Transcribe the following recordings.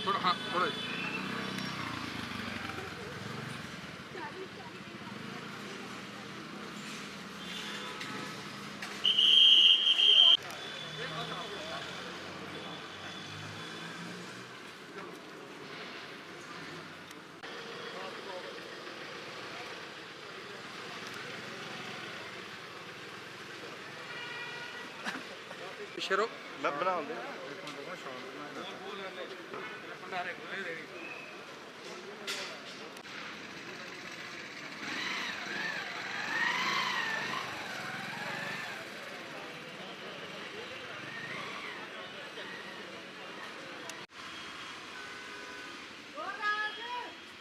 थोड़ा हाँ थोड़ा शेरो मैं बना दे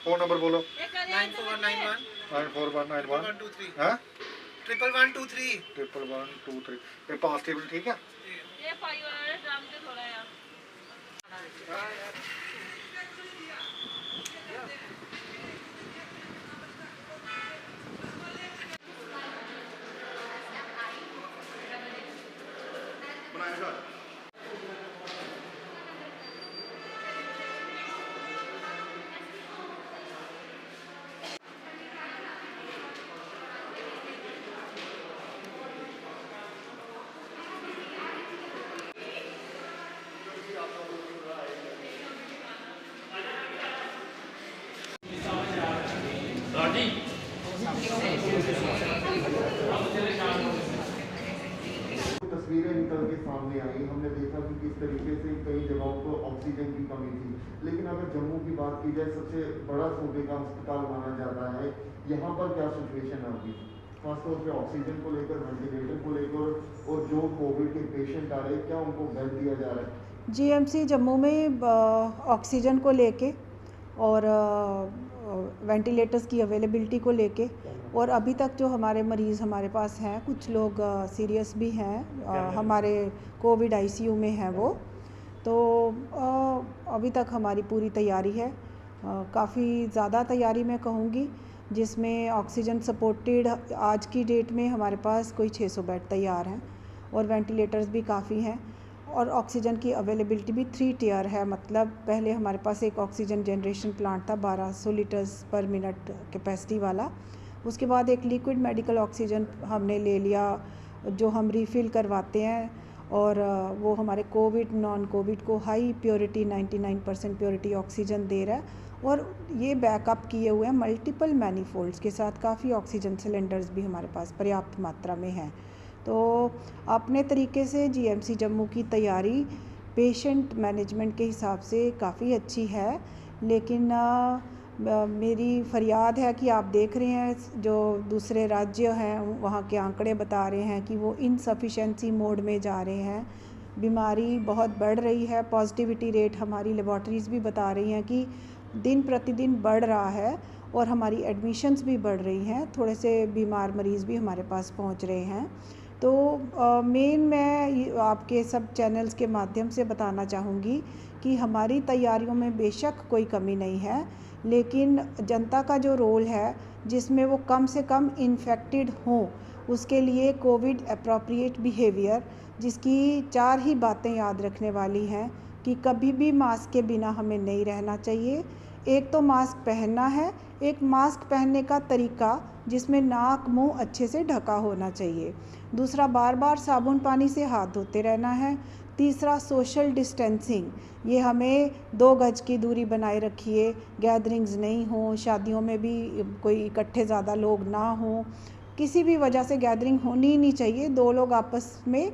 फोन नंबर बोलो 9491 हाँ 1123 ये पास टेबल ठीक है ये पाई वाला ड्राम के थोड़ा यार बनाएगा तस्वीरें निकल के सामने आई, हमने देखा कि किस तरीके से कई जगहों पर ऑक्सीजन की कमी थी। लेकिन अगर जम्मू की बात की जाए, सबसे बड़ा सूबे का अस्पताल माना जाता है, यहाँ पर क्या सिचुएशन है अभी खासतौर पे ऑक्सीजन को लेकर, वेंटिलेटर को लेकर, और जो कोविड के पेशेंट आ रहे हैं क्या उनको बेड दिया जा रहा है? जीएमसी जम्मू में ऑक्सीजन को लेके और वेंटिलेटर्स की अवेलेबिलिटी को लेके, और अभी तक जो हमारे मरीज़ हमारे पास हैं, कुछ लोग सीरियस भी हैं, हमारे कोविड आईसीयू में हैं वो, तो अभी तक हमारी पूरी तैयारी है, काफ़ी ज़्यादा तैयारी मैं कहूँगी, जिसमें ऑक्सीजन सपोर्टेड आज की डेट में हमारे पास कोई 600 बेड तैयार हैं और वेंटिलेटर्स भी काफ़ी हैं, और ऑक्सीजन की अवेलेबिलिटी भी 3 टियर है। मतलब पहले हमारे पास एक ऑक्सीजन जनरेशन प्लांट था 1200 लीटर्स पर मिनट कैपेसिटी वाला, उसके बाद एक लिक्विड मेडिकल ऑक्सीजन हमने ले लिया जो हम रीफ़िल करवाते हैं, और वो हमारे कोविड नॉन कोविड को हाई प्योरिटी 99% प्योरिटी ऑक्सीजन दे रहा है, और ये बैकअप किए हुए हैं मल्टीपल मैनीफोल्ड्स के साथ। काफ़ी ऑक्सीजन सिलेंडर्स भी हमारे पास पर्याप्त मात्रा में हैं। तो अपने तरीके से जीएमसी जम्मू की तैयारी पेशेंट मैनेजमेंट के हिसाब से काफ़ी अच्छी है, लेकिन मेरी फरियाद है कि आप देख रहे हैं जो दूसरे राज्य हैं वहाँ के आंकड़े बता रहे हैं कि वो इनसफिशेंसी मोड में जा रहे हैं, बीमारी बहुत बढ़ रही है, पॉजिटिविटी रेट हमारी लेबॉर्ट्रीज़ भी बता रही हैं कि दिन प्रतिदिन बढ़ रहा है, और हमारी एडमिशन्स भी बढ़ रही हैं, थोड़े से बीमार मरीज़ भी हमारे पास पहुँच रहे हैं। तो मेन मैं आपके सब चैनल्स के माध्यम से बताना चाहूँगी कि हमारी तैयारियों में बेशक कोई कमी नहीं है, लेकिन जनता का जो रोल है जिसमें वो कम से कम इन्फेक्टेड हों, उसके लिए कोविड एप्रोप्रिएट बिहेवियर, जिसकी 4 ही बातें याद रखने वाली हैं कि कभी भी मास्क के बिना हमें नहीं रहना चाहिए। एक तो मास्क पहनना है, एक मास्क पहनने का तरीका जिसमें नाक मुंह अच्छे से ढका होना चाहिए। दूसरा, बार बार साबुन पानी से हाथ धोते रहना है। तीसरा, सोशल डिस्टेंसिंग, ये हमें 2 गज की दूरी बनाए रखिए, गैदरिंग्स नहीं हो, शादियों में भी कोई इकट्ठे ज़्यादा लोग ना हों, किसी भी वजह से गैदरिंग होनी ही नहीं चाहिए, 2 लोग आपस में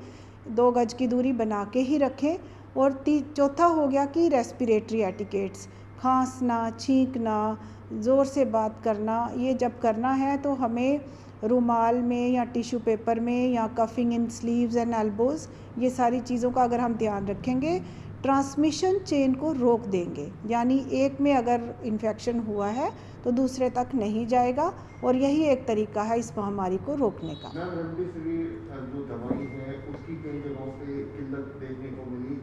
2 गज की दूरी बना के ही रखें। और चौथा हो गया कि रेस्पिरेटरी एटिकेट्स, खांसना, छींकना, ज़ोर से बात करना, ये जब करना है तो हमें रुमाल में या टिश्यू पेपर में या coughing in sleeves and elbows, ये सारी चीज़ों का अगर हम ध्यान रखेंगे ट्रांसमिशन चेन को रोक देंगे, यानी एक में अगर इन्फेक्शन हुआ है तो दूसरे तक नहीं जाएगा, और यही एक तरीका है इस महामारी को रोकने का। मैम, रेमडेसिविर जो दवाई है उसकी कई जगहों पे किल्लत देखने को मिली,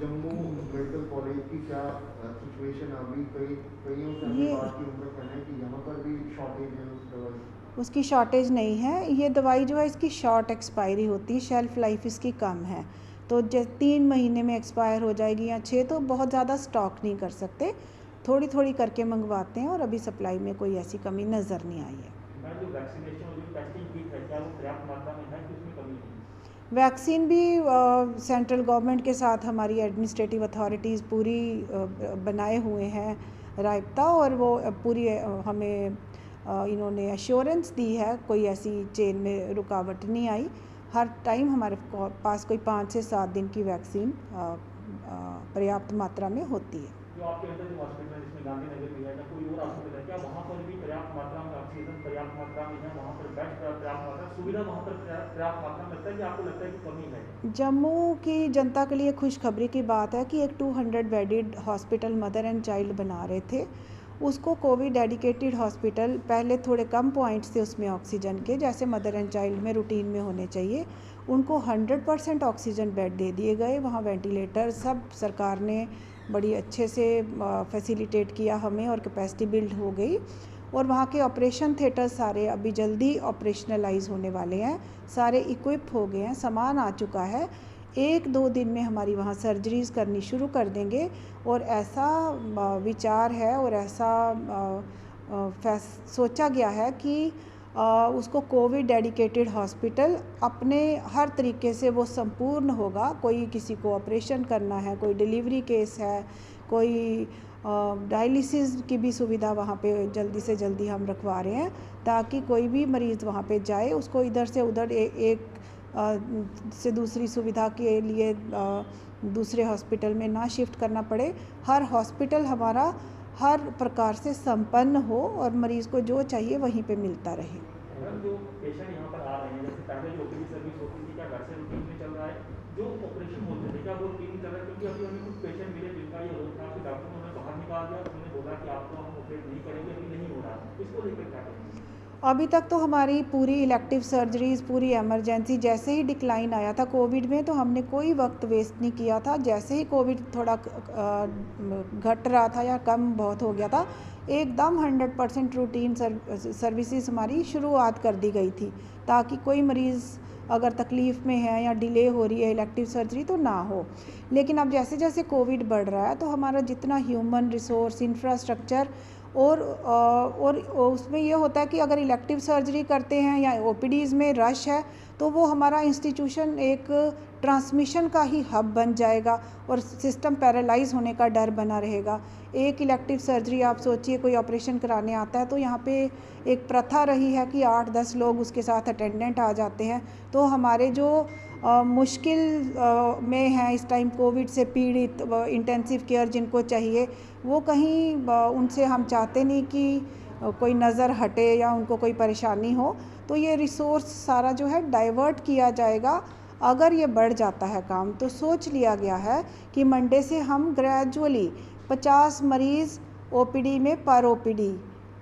जम्मू मेडिकल कॉलेज की क्या सिचुएशन अभी? कईयों से हमने बात की, उनका कहना है कि यहाँ पर भी शॉर्टेज है उस दवाई। उसकी शॉर्टेज नहीं है, ये दवाई जो है इसकी शॉर्ट एक्सपायरी होती है, शेल्फ़ लाइफ इसकी कम है, तो 3 महीने में एक्सपायर हो जाएगी या 6, तो बहुत ज़्यादा स्टॉक नहीं कर सकते, थोड़ी थोड़ी करके मंगवाते हैं और अभी सप्लाई में कोई ऐसी कमी नज़र नहीं आई है। जो वैक्सीनेशन और जो टेस्टिंग किट है क्या वो पर्याप्त मात्रा में है कि उसमें कमी है? वैक्सीन भी सेंट्रल गवर्नमेंट के साथ हमारी एडमिनिस्ट्रेटिव अथॉरिटीज़ पूरी बनाए हुए हैं रायता, और वो पूरी हमें इन्होंने एश्योरेंस दी है, कोई ऐसी चेन में रुकावट नहीं आई। हर टाइम हमारे पास कोई 5 से 7 दिन की वैक्सीन पर्याप्त मात्रा में होती है। जो आपके अंदर जो हॉस्पिटल है जिसमें गांधीनगर में है या कोई और हॉस्पिटल है, क्या वहाँ पर भी पर्याप्त मात्रा में ऑक्सीजन पर्याप्त मात्रा में है, वहाँ पर बेड पर्याप्त मात्रा सुविधा वहाँ पर पर्याप्त मात्रा में लगता है कि आपको लगता है कि कमी है? जम्मू की जनता के लिए खुशखबरी की बात है कि एक 200 bedded hospital mother and child बना रहे थे, उसको कोविड डेडिकेटेड हॉस्पिटल, पहले थोड़े कम पॉइंट्स थे उसमें ऑक्सीजन के, जैसे मदर एंड चाइल्ड में रूटीन में होने चाहिए, उनको 100% ऑक्सीजन बेड दे दिए गए। वहाँ वेंटिलेटर सब सरकार ने बड़ी अच्छे से फैसिलिटेट किया हमें, और कैपेसिटी बिल्ड हो गई, और वहाँ के ऑपरेशन थिएटर सारे अभी जल्दी ऑपरेशनलाइज होने वाले हैं, सारे इक्विप हो गए हैं, सामान आ चुका है। 1-2 दिन में हमारी वहाँ सर्जरीज़ करनी शुरू कर देंगे, और ऐसा विचार है और ऐसा सोचा गया है कि उसको कोविड डेडिकेटेड हॉस्पिटल अपने हर तरीके से वो संपूर्ण होगा। कोई किसी को ऑपरेशन करना है, कोई डिलीवरी केस है, कोई डायलिसिस की भी सुविधा वहाँ पे जल्दी से जल्दी हम रखवा रहे हैं, ताकि कोई भी मरीज़ वहाँ पे जाए उसको इधर से उधर एक से दूसरी सुविधा के लिए दूसरे हॉस्पिटल में ना शिफ्ट करना पड़े। हर हॉस्पिटल हमारा हर प्रकार से संपन्न हो और मरीज़ को जो चाहिए वहीं पे मिलता रहे। मैडम, जो पेशेंट यहाँ पर आ रहे हैं, जैसे पहले जो ओपीडी सर्विस होती थी, क्या घर से रूटीन में चल रहा है? जो ऑपरेशन होते थे क्या वो रूटीन में चल रहा है? क्योंकि अभी हमें कुछ पेशेंट मिले जिनका ये रोग था कि डॉक्टर ने उन्हें बाहर निकाल दिया, उन्होंने बोला कि आपको हम ऑपरेट नहीं करेंगे, अभी नहीं हो रहा, इसको लेकर क्या करेंगे? अभी तक तो हमारी पूरी इलेक्टिव सर्जरीज़, पूरी एमरजेंसी, जैसे ही डिक्लाइन आया था कोविड में तो हमने कोई वक्त वेस्ट नहीं किया था। जैसे ही कोविड थोड़ा घट रहा था या कम बहुत हो गया था, एकदम 100% रूटीन सर्विसेज हमारी शुरुआत कर दी गई थी, ताकि कोई मरीज़ अगर तकलीफ़ में है या डिले हो रही है इलेक्टिव सर्जरी तो ना हो। लेकिन अब जैसे जैसे कोविड बढ़ रहा है तो हमारा जितना ह्यूमन रिसोर्स, इंफ्रास्ट्रक्चर और उसमें ये होता है कि अगर इलेक्टिव सर्जरी करते हैं या ओपीडीज़ में रश है तो वो हमारा इंस्टीट्यूशन एक ट्रांसमिशन का ही हब बन जाएगा और सिस्टम पैरालाइज होने का डर बना रहेगा। एक इलेक्टिव सर्जरी आप सोचिए, कोई ऑपरेशन कराने आता है तो यहाँ पे एक प्रथा रही है कि 8-10 लोग उसके साथ अटेंडेंट आ जाते हैं, तो हमारे जो मुश्किल में हैं इस टाइम कोविड से पीड़ित, इंटेंसिव केयर जिनको चाहिए, वो कहीं उनसे हम चाहते नहीं कि कोई नज़र हटे या उनको कोई परेशानी हो, तो ये रिसोर्स सारा जो है डाइवर्ट किया जाएगा। अगर ये बढ़ जाता है काम तो सोच लिया गया है कि मंडे से हम ग्रेजुअली 50 मरीज़ ओपीडी में पर ओपीडी,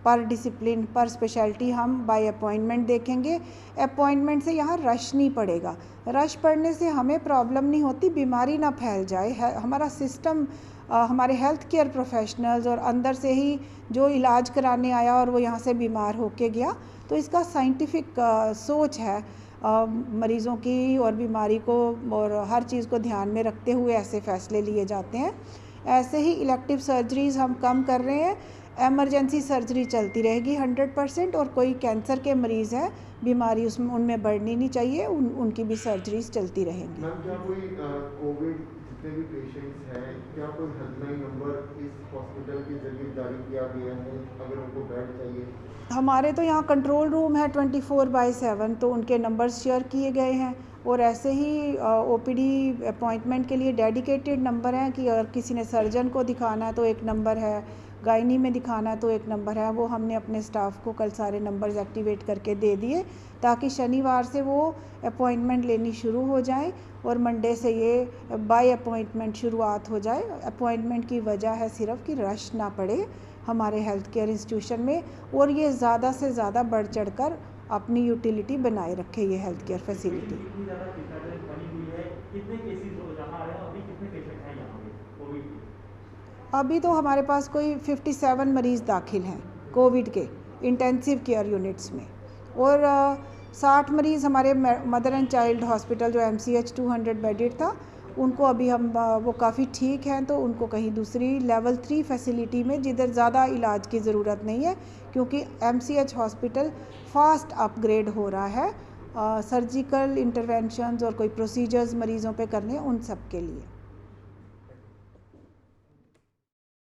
पर डिसिप्लिन, पर स्पेशलिटी हम बाय अपॉइंटमेंट देखेंगे। अपॉइंटमेंट से यहाँ रश नहीं पड़ेगा, रश पड़ने से हमें प्रॉब्लम नहीं होती, बीमारी ना फैल जाए। हमारा सिस्टम, हमारे हेल्थ केयर प्रोफेशनल्स और अंदर से ही जो इलाज कराने आया और वो यहाँ से बीमार होके गया, तो इसका साइंटिफिक सोच है मरीज़ों की और बीमारी को और हर चीज़ को ध्यान में रखते हुए ऐसे फ़ैसले लिए जाते हैं। ऐसे ही इलेक्टिव सर्जरीज़ हम कम कर रहे हैं, एमरजेंसी सर्जरी चलती रहेगी 100%, और कोई कैंसर के मरीज़ हैं, बीमारी उसमें उनमें बढ़नी नहीं चाहिए, उनकी भी सर्जरीज चलती रहेंगी। मैम, क्या कोई कोविड जितने भी पेशेंट्स हैं, क्या कोई हेल्पलाइन नंबर इस हॉस्पिटल के जरिए जारी किया गया है अगर उनको बेड चाहिए? हमारे तो यहाँ कंट्रोल रूम है 24/7, तो उनके नंबर्स शेयर किए गए हैं, और ऐसे ही ओपीडी अपॉइंटमेंट के लिए डेडिकेटेड नंबर हैं कि अगर किसी ने सर्जन को दिखाना है तो एक नंबर है, गायनी में दिखाना है तो एक नंबर है। वो हमने अपने स्टाफ को कल सारे नंबर्स एक्टिवेट करके दे दिए ताकि शनिवार से वो अपॉइंटमेंट लेनी शुरू हो जाए और मंडे से ये बाय अपॉइंटमेंट शुरुआत हो जाए। अपॉइंटमेंट की वजह है सिर्फ कि रश ना पड़े हमारे हेल्थ केयर इंस्टीट्यूशन में, और ये ज़्यादा से ज़्यादा बढ़ चढ़कर अपनी यूटिलिटी बनाए रखे ये हेल्थ केयर फैसिलिटी। अभी तो हमारे पास कोई 57 मरीज़ दाखिल हैं कोविड के इंटेंसिव केयर यूनिट्स में, और 60 मरीज़ हमारे मदर एंड चाइल्ड हॉस्पिटल जो MCH 200 बेडेड था, उनको अभी हम वो काफ़ी ठीक हैं, तो उनको कहीं दूसरी लेवल 3 फैसिलिटी में जिधर ज़्यादा इलाज की ज़रूरत नहीं है, क्योंकि MCH हॉस्पिटल फास्ट अपग्रेड हो रहा है सर्जिकल इंटरवेंशंस और कोई प्रोसीजर्स मरीज़ों पे करने उन सब के लिए।